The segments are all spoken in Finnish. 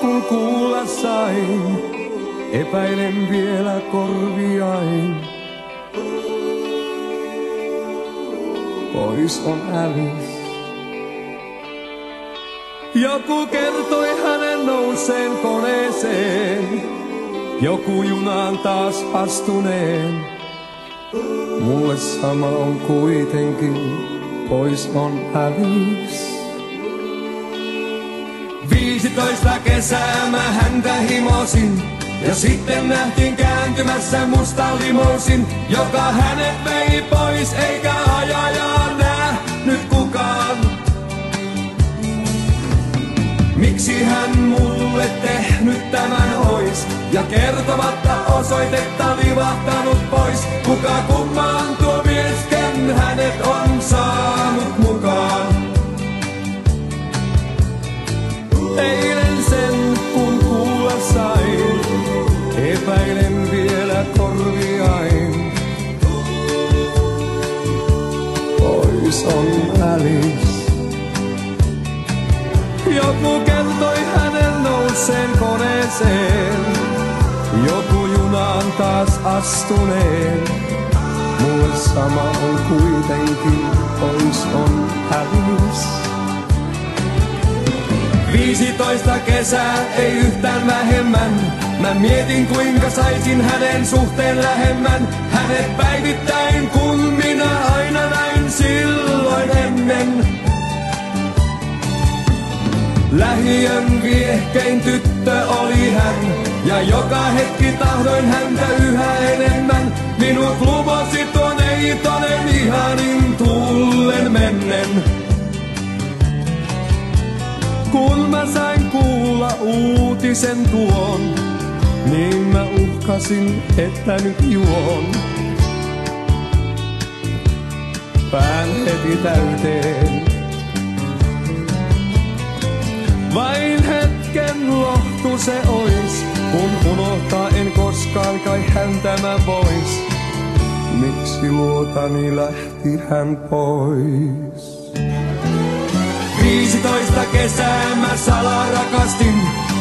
kun kuulla sain, epäilen vielä korviain. Pois on Alice. Joku kertoi hänen nouseen koneeseen, joku junaan taas astuneen. Mulle sama on kuitenkin, pois on Alice. 15 kesää mä häntä himosin, ja sitten nähtiin kääntymässä musta limousin, joka hänet vei pois, eikä ajajaa nähnyt kukaan. Miksi hän mulle tehnyt tämän ois, ja kertomatta osoitetta livahtanut pois? Kuka kummaan tuo mies, ken hänet on saanut mukaan? Eilen sen kun kuulla sain, epäilen vielä korviain. Pois on Alice. Joku kertoi hänen nouseen koneeseen, joku junaan taas astuneen. Mulle sama on kuitenkin, pois on Alice. 15 kesää, ei yhtään vähemmän. Mä mietin kuinka saisin hänen suhteen lähemmän. Hänet päivittäin kun minä aina näin silloin ennen. Lähiön viehkein tyttö oli hän, ja joka hetki tahdoin häntä yhä enemmän. Minut lumosi tuo neitonen ihanin tullen mennen. Kun mä sain kuulla uutisen tuon, niin mä uhkasin, että nyt juon. Pään heti täyteen. Vain hetken lohtu se ois, kun unohtaa en koskaan kai häntä mä vois. Miksi luotani lähti hän pois? 15 kesää mä salaa rakastin,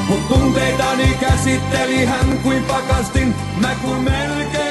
mut tunteitani käsitteli hän kuin pakastin. Mä kun melkein